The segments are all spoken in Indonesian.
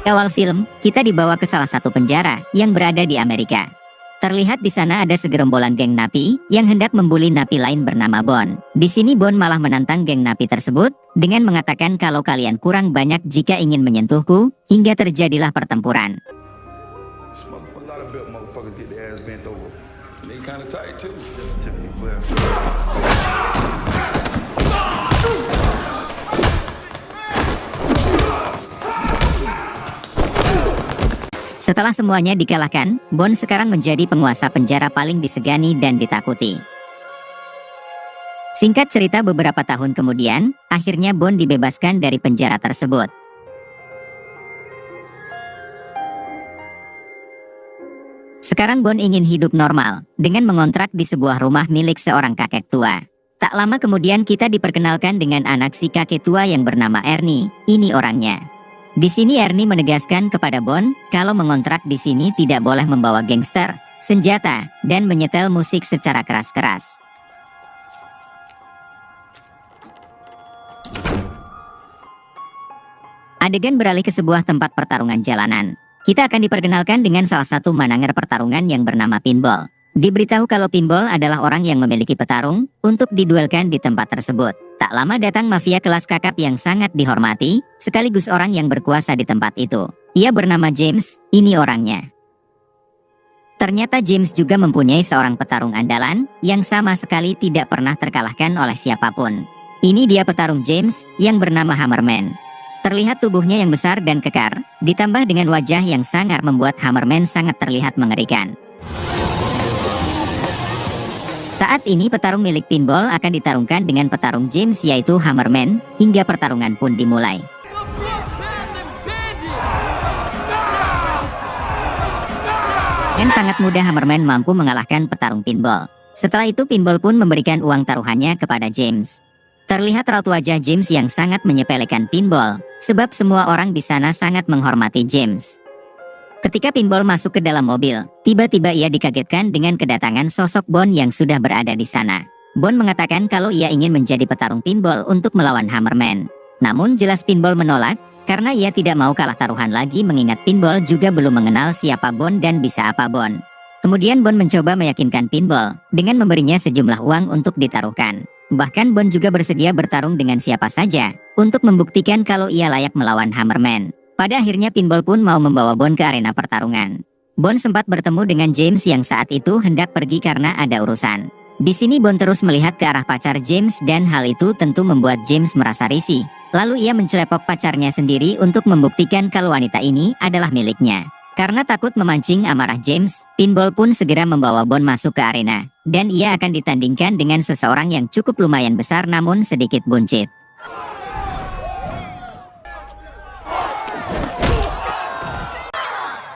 Awal film, kita dibawa ke salah satu penjara yang berada di Amerika. Terlihat di sana ada segerombolan geng napi yang hendak membuli napi lain bernama Bond. Di sini Bond malah menantang geng napi tersebut dengan mengatakan kalau kalian kurang banyak jika ingin menyentuhku, hingga terjadilah pertempuran. Setelah semuanya dikalahkan, Bond sekarang menjadi penguasa penjara paling disegani dan ditakuti. Singkat cerita, beberapa tahun kemudian, akhirnya Bond dibebaskan dari penjara tersebut. Sekarang Bond ingin hidup normal, dengan mengontrak di sebuah rumah milik seorang kakek tua. Tak lama kemudian kita diperkenalkan dengan anak si kakek tua yang bernama Ernie. Ini orangnya. Di sini Ernie menegaskan kepada Bond kalau mengontrak di sini tidak boleh membawa gangster, senjata, dan menyetel musik secara keras-keras. Adegan beralih ke sebuah tempat pertarungan jalanan. Kita akan diperkenalkan dengan salah satu manajer pertarungan yang bernama Pinball. Diberitahu kalau Pinball adalah orang yang memiliki petarung untuk diduelkan di tempat tersebut. Tak lama datang mafia kelas kakap yang sangat dihormati, sekaligus orang yang berkuasa di tempat itu. Ia bernama James, ini orangnya. Ternyata James juga mempunyai seorang petarung andalan yang sama sekali tidak pernah terkalahkan oleh siapapun. Ini dia petarung James yang bernama Hammerman. Terlihat tubuhnya yang besar dan kekar, ditambah dengan wajah yang sangar membuat Hammerman sangat terlihat mengerikan. Saat ini petarung milik Pinball akan ditarungkan dengan petarung James yaitu Hammerman, hingga pertarungan pun dimulai. Dan sangat mudah Hammerman mampu mengalahkan petarung Pinball. Setelah itu Pinball pun memberikan uang taruhannya kepada James. Terlihat raut wajah James yang sangat menyepelekan Pinball, sebab semua orang di sana sangat menghormati James. Ketika Pinball masuk ke dalam mobil, tiba-tiba ia dikagetkan dengan kedatangan sosok Bond yang sudah berada di sana. Bond mengatakan kalau ia ingin menjadi petarung Pinball untuk melawan Hammerman. Namun jelas Pinball menolak, karena ia tidak mau kalah taruhan lagi mengingat Pinball juga belum mengenal siapa Bond dan bisa apa Bond. Kemudian Bond mencoba meyakinkan Pinball dengan memberinya sejumlah uang untuk ditaruhkan. Bahkan Bond juga bersedia bertarung dengan siapa saja untuk membuktikan kalau ia layak melawan Hammerman. Pada akhirnya Pinball pun mau membawa Bond ke arena pertarungan. Bond sempat bertemu dengan James yang saat itu hendak pergi karena ada urusan. Di sini Bond terus melihat ke arah pacar James dan hal itu tentu membuat James merasa risih. Lalu ia mencelepok pacarnya sendiri untuk membuktikan kalau wanita ini adalah miliknya. Karena takut memancing amarah James, Pinball pun segera membawa Bond masuk ke arena. Dan ia akan ditandingkan dengan seseorang yang cukup lumayan besar namun sedikit buncit.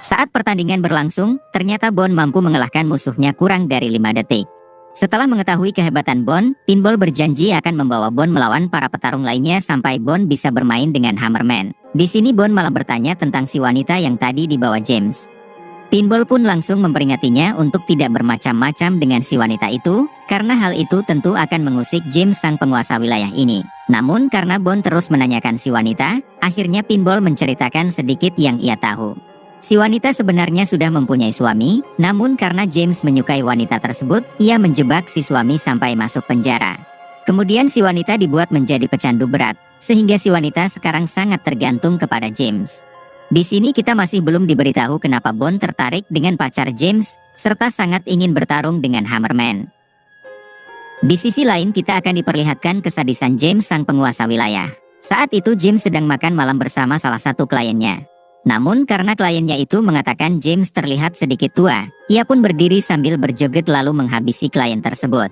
Saat pertandingan berlangsung, ternyata Bond mampu mengalahkan musuhnya kurang dari 5 detik. Setelah mengetahui kehebatan Bond, Pinball berjanji akan membawa Bond melawan para petarung lainnya sampai Bond bisa bermain dengan Hammerman. Di sini Bond malah bertanya tentang si wanita yang tadi dibawa James. Pinball pun langsung memperingatinya untuk tidak bermacam-macam dengan si wanita itu, karena hal itu tentu akan mengusik James sang penguasa wilayah ini. Namun karena Bond terus menanyakan si wanita, akhirnya Pinball menceritakan sedikit yang ia tahu. Si wanita sebenarnya sudah mempunyai suami, namun karena James menyukai wanita tersebut, ia menjebak si suami sampai masuk penjara. Kemudian si wanita dibuat menjadi pecandu berat, sehingga si wanita sekarang sangat tergantung kepada James. Di sini kita masih belum diberitahu kenapa Bond tertarik dengan pacar James, serta sangat ingin bertarung dengan Hammerman. Di sisi lain kita akan diperlihatkan kesadisan James sang penguasa wilayah. Saat itu James sedang makan malam bersama salah satu kliennya. Namun karena kliennya itu mengatakan James terlihat sedikit tua, ia pun berdiri sambil berjoget lalu menghabisi klien tersebut.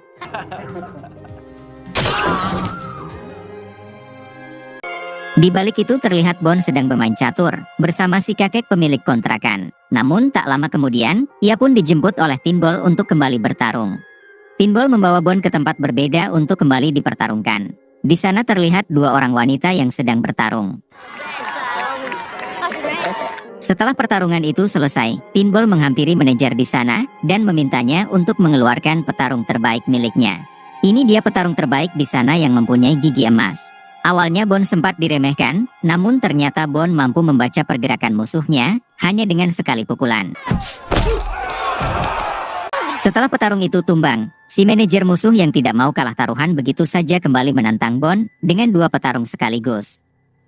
Di balik itu terlihat Bond sedang bermain catur bersama si kakek pemilik kontrakan. Namun tak lama kemudian, ia pun dijemput oleh Pinball untuk kembali bertarung. Pinball membawa Bond ke tempat berbeda untuk kembali dipertarungkan. Di sana terlihat 2 orang wanita yang sedang bertarung. Setelah pertarungan itu selesai, Pinball menghampiri manajer di sana dan memintanya untuk mengeluarkan petarung terbaik miliknya. Ini dia petarung terbaik di sana yang mempunyai gigi emas. Awalnya Bond sempat diremehkan, namun ternyata Bond mampu membaca pergerakan musuhnya hanya dengan sekali pukulan. Setelah petarung itu tumbang, si manajer musuh yang tidak mau kalah taruhan begitu saja kembali menantang Bond dengan 2 petarung sekaligus.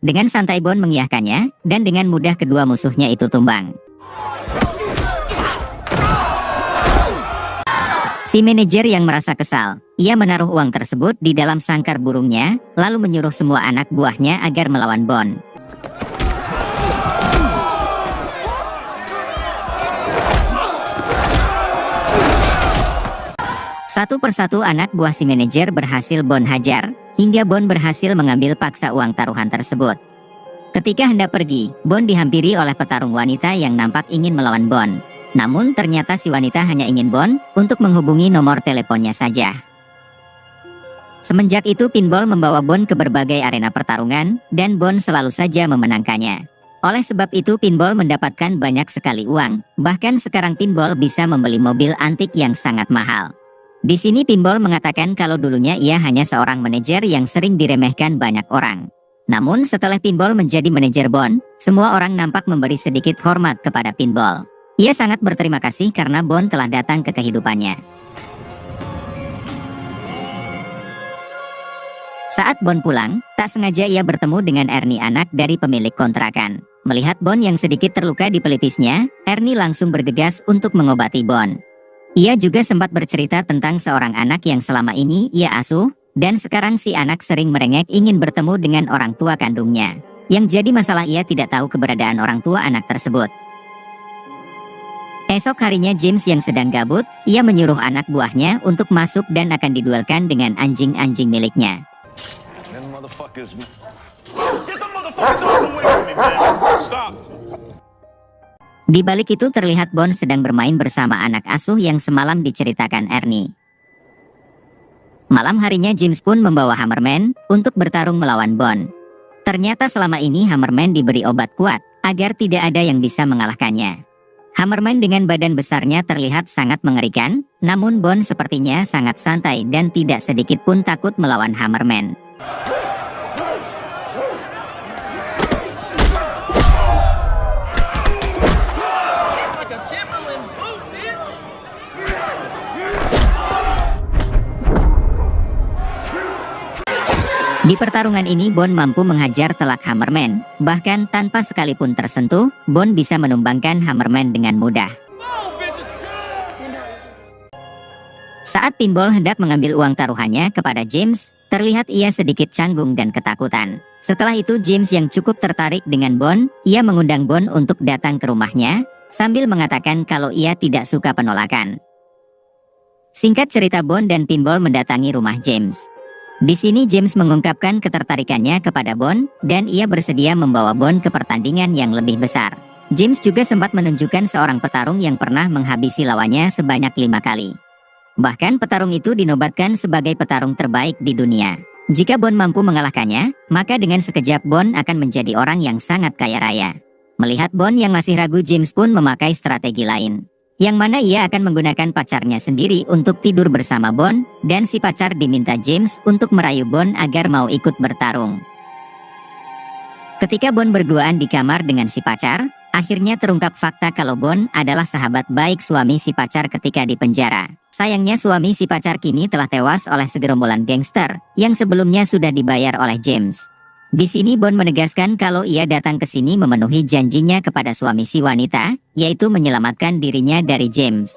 Dengan santai Bond mengiyakannya, dan dengan mudah kedua musuhnya itu tumbang. Si manajer yang merasa kesal, ia menaruh uang tersebut di dalam sangkar burungnya, lalu menyuruh semua anak buahnya agar melawan Bond. Satu persatu anak buah si manajer berhasil Bond hajar, hingga Bond berhasil mengambil paksa uang taruhan tersebut. Ketika hendak pergi, Bond dihampiri oleh petarung wanita yang nampak ingin melawan Bond. Namun ternyata si wanita hanya ingin Bond untuk menghubungi nomor teleponnya saja. Semenjak itu pinball membawa Bond ke berbagai arena pertarungan, dan Bond selalu saja memenangkannya. Oleh sebab itu pinball mendapatkan banyak sekali uang, bahkan sekarang pinball bisa membeli mobil antik yang sangat mahal. Di sini pinball mengatakan kalau dulunya ia hanya seorang manajer yang sering diremehkan banyak orang. Namun setelah pinball menjadi manajer Bond, semua orang nampak memberi sedikit hormat kepada pinball. Ia sangat berterima kasih karena Bond telah datang ke kehidupannya. Saat Bond pulang, tak sengaja ia bertemu dengan Ernie, anak dari pemilik kontrakan. Melihat Bond yang sedikit terluka di pelipisnya, Ernie langsung bergegas untuk mengobati Bond. Ia juga sempat bercerita tentang seorang anak yang selama ini ia asuh, dan sekarang si anak sering merengek ingin bertemu dengan orang tua kandungnya. Yang jadi masalah ia tidak tahu keberadaan orang tua anak tersebut. Esok harinya James yang sedang gabut, ia menyuruh anak buahnya untuk masuk dan akan diduelkan dengan anjing-anjing miliknya. Di balik itu terlihat Bond sedang bermain bersama anak asuh yang semalam diceritakan Ernie. Malam harinya James pun membawa Hammerman untuk bertarung melawan Bond. Ternyata selama ini Hammerman diberi obat kuat agar tidak ada yang bisa mengalahkannya. Hammerman dengan badan besarnya terlihat sangat mengerikan, namun Bond sepertinya sangat santai dan tidak sedikit pun takut melawan Hammerman. Di pertarungan ini Bond mampu menghajar telak Hammerman, bahkan tanpa sekalipun tersentuh, Bond bisa menumbangkan Hammerman dengan mudah. Saat pinball hendak mengambil uang taruhannya kepada James, terlihat ia sedikit canggung dan ketakutan. Setelah itu James yang cukup tertarik dengan Bond, ia mengundang Bond untuk datang ke rumahnya, sambil mengatakan kalau ia tidak suka penolakan. Singkat cerita Bond dan pinball mendatangi rumah James. Di sini James mengungkapkan ketertarikannya kepada Bond, dan ia bersedia membawa Bond ke pertandingan yang lebih besar. James juga sempat menunjukkan seorang petarung yang pernah menghabisi lawannya sebanyak 5 kali. Bahkan petarung itu dinobatkan sebagai petarung terbaik di dunia. Jika Bond mampu mengalahkannya, maka dengan sekejap Bond akan menjadi orang yang sangat kaya raya. Melihat Bond yang masih ragu, James pun memakai strategi lain, yang mana ia akan menggunakan pacarnya sendiri untuk tidur bersama Bond, dan si pacar diminta James untuk merayu Bond agar mau ikut bertarung. Ketika Bond berduaan di kamar dengan si pacar, akhirnya terungkap fakta kalau Bond adalah sahabat baik suami si pacar ketika di penjara. Sayangnya suami si pacar kini telah tewas oleh segerombolan gangster yang sebelumnya sudah dibayar oleh James. Di sini Bond menegaskan kalau ia datang ke sini memenuhi janjinya kepada suami si wanita, yaitu menyelamatkan dirinya dari James.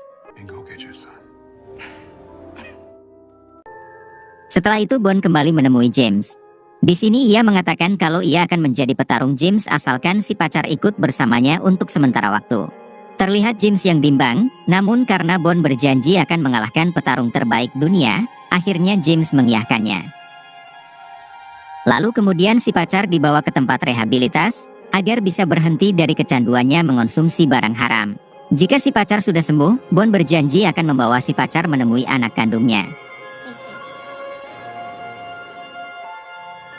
Setelah itu Bond kembali menemui James. Di sini ia mengatakan kalau ia akan menjadi petarung James asalkan si pacar ikut bersamanya untuk sementara waktu. Terlihat James yang bimbang, namun karena Bond berjanji akan mengalahkan petarung terbaik dunia, akhirnya James mengiyakannya. Lalu kemudian si pacar dibawa ke tempat rehabilitas, agar bisa berhenti dari kecanduannya mengonsumsi barang haram. Jika si pacar sudah sembuh, Bond berjanji akan membawa si pacar menemui anak kandungnya.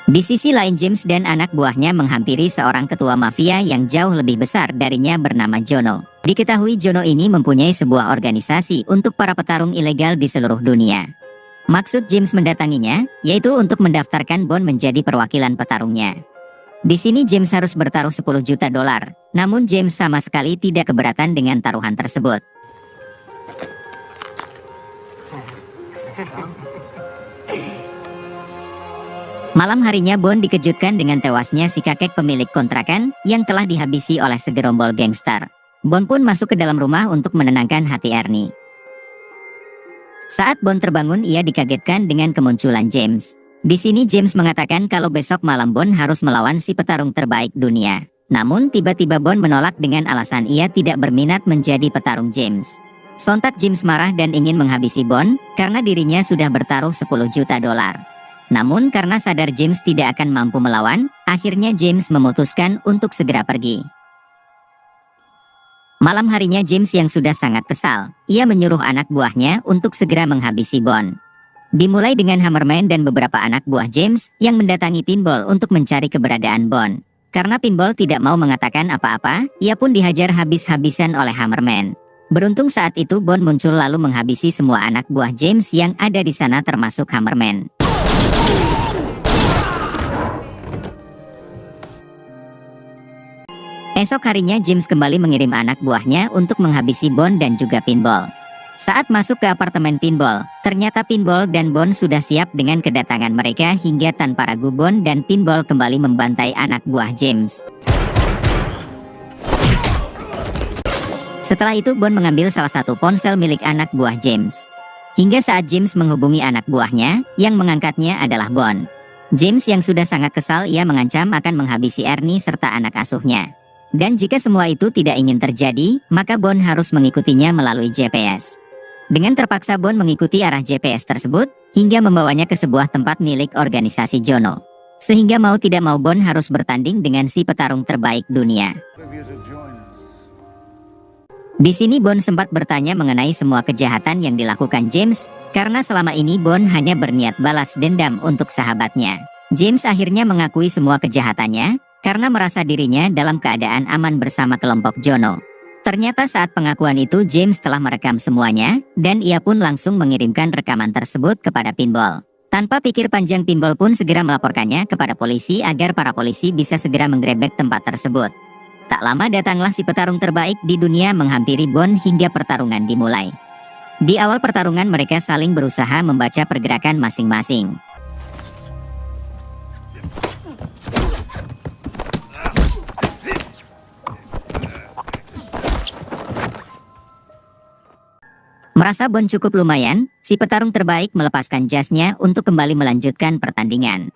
Di sisi lain James dan anak buahnya menghampiri seorang ketua mafia yang jauh lebih besar darinya bernama Jono. Diketahui Jono ini mempunyai sebuah organisasi untuk para petarung ilegal di seluruh dunia. Maksud James mendatanginya, yaitu untuk mendaftarkan Bond menjadi perwakilan petarungnya. Di sini James harus bertaruh 10 juta dolar, namun James sama sekali tidak keberatan dengan taruhan tersebut. Malam harinya Bond dikejutkan dengan tewasnya si kakek pemilik kontrakan yang telah dihabisi oleh segerombol gangster. Bond pun masuk ke dalam rumah untuk menenangkan hati Ernie. Saat Bond terbangun, ia dikagetkan dengan kemunculan James. Di sini James mengatakan kalau besok malam Bond harus melawan si petarung terbaik dunia. Namun tiba-tiba Bond menolak dengan alasan ia tidak berminat menjadi petarung James. Sontak James marah dan ingin menghabisi Bond karena dirinya sudah bertaruh 10 juta dolar. Namun karena sadar James tidak akan mampu melawan, akhirnya James memutuskan untuk segera pergi. Malam harinya James yang sudah sangat kesal, ia menyuruh anak buahnya untuk segera menghabisi Bond. Dimulai dengan Hammerman dan beberapa anak buah James yang mendatangi Pinball untuk mencari keberadaan Bond. Karena Pinball tidak mau mengatakan apa-apa, ia pun dihajar habis-habisan oleh Hammerman. Beruntung saat itu Bond muncul lalu menghabisi semua anak buah James yang ada di sana termasuk Hammerman. Esok harinya James kembali mengirim anak buahnya untuk menghabisi Bond dan juga Pinball. Saat masuk ke apartemen Pinball, ternyata Pinball dan Bond sudah siap dengan kedatangan mereka hingga tanpa ragu Bond dan Pinball kembali membantai anak buah James. Setelah itu Bond mengambil salah satu ponsel milik anak buah James. Hingga saat James menghubungi anak buahnya, yang mengangkatnya adalah Bond. James yang sudah sangat kesal, ia mengancam akan menghabisi Ernie serta anak asuhnya. Dan jika semua itu tidak ingin terjadi, maka Bond harus mengikutinya melalui GPS. Dengan terpaksa Bond mengikuti arah GPS tersebut, hingga membawanya ke sebuah tempat milik organisasi Jono. Sehingga mau tidak mau Bond harus bertanding dengan si petarung terbaik dunia. Di sini Bond sempat bertanya mengenai semua kejahatan yang dilakukan James, karena selama ini Bond hanya berniat balas dendam untuk sahabatnya. James akhirnya mengakui semua kejahatannya, karena merasa dirinya dalam keadaan aman bersama kelompok Jono. Ternyata saat pengakuan itu James telah merekam semuanya, dan ia pun langsung mengirimkan rekaman tersebut kepada Pinball. Tanpa pikir panjang Pinball pun segera melaporkannya kepada polisi agar para polisi bisa segera menggerebek tempat tersebut. Tak lama datanglah si petarung terbaik di dunia menghampiri Bond hingga pertarungan dimulai. Di awal pertarungan mereka saling berusaha membaca pergerakan masing-masing. Merasa Bond cukup lumayan, si petarung terbaik melepaskan jasnya untuk kembali melanjutkan pertandingan.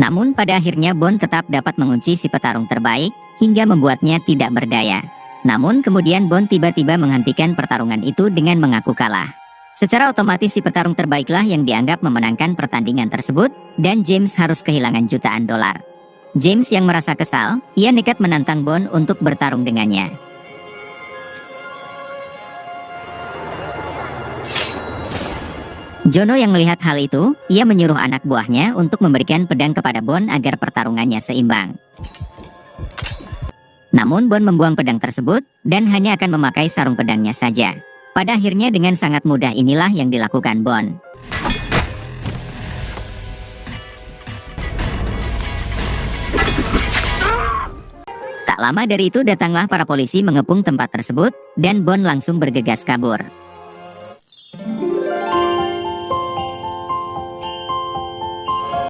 Namun pada akhirnya Bond tetap dapat mengunci si petarung terbaik, hingga membuatnya tidak berdaya. Namun kemudian Bond tiba-tiba menghentikan pertarungan itu dengan mengaku kalah. Secara otomatis si petarung terbaiklah yang dianggap memenangkan pertandingan tersebut, dan James harus kehilangan jutaan dolar. James yang merasa kesal, ia nekat menantang Bond untuk bertarung dengannya. Jono yang melihat hal itu, ia menyuruh anak buahnya untuk memberikan pedang kepada Bond agar pertarungannya seimbang. Namun Bond membuang pedang tersebut, dan hanya akan memakai sarung pedangnya saja. Pada akhirnya dengan sangat mudah inilah yang dilakukan Bond. Tak lama dari itu datanglah para polisi mengepung tempat tersebut, dan Bond langsung bergegas kabur.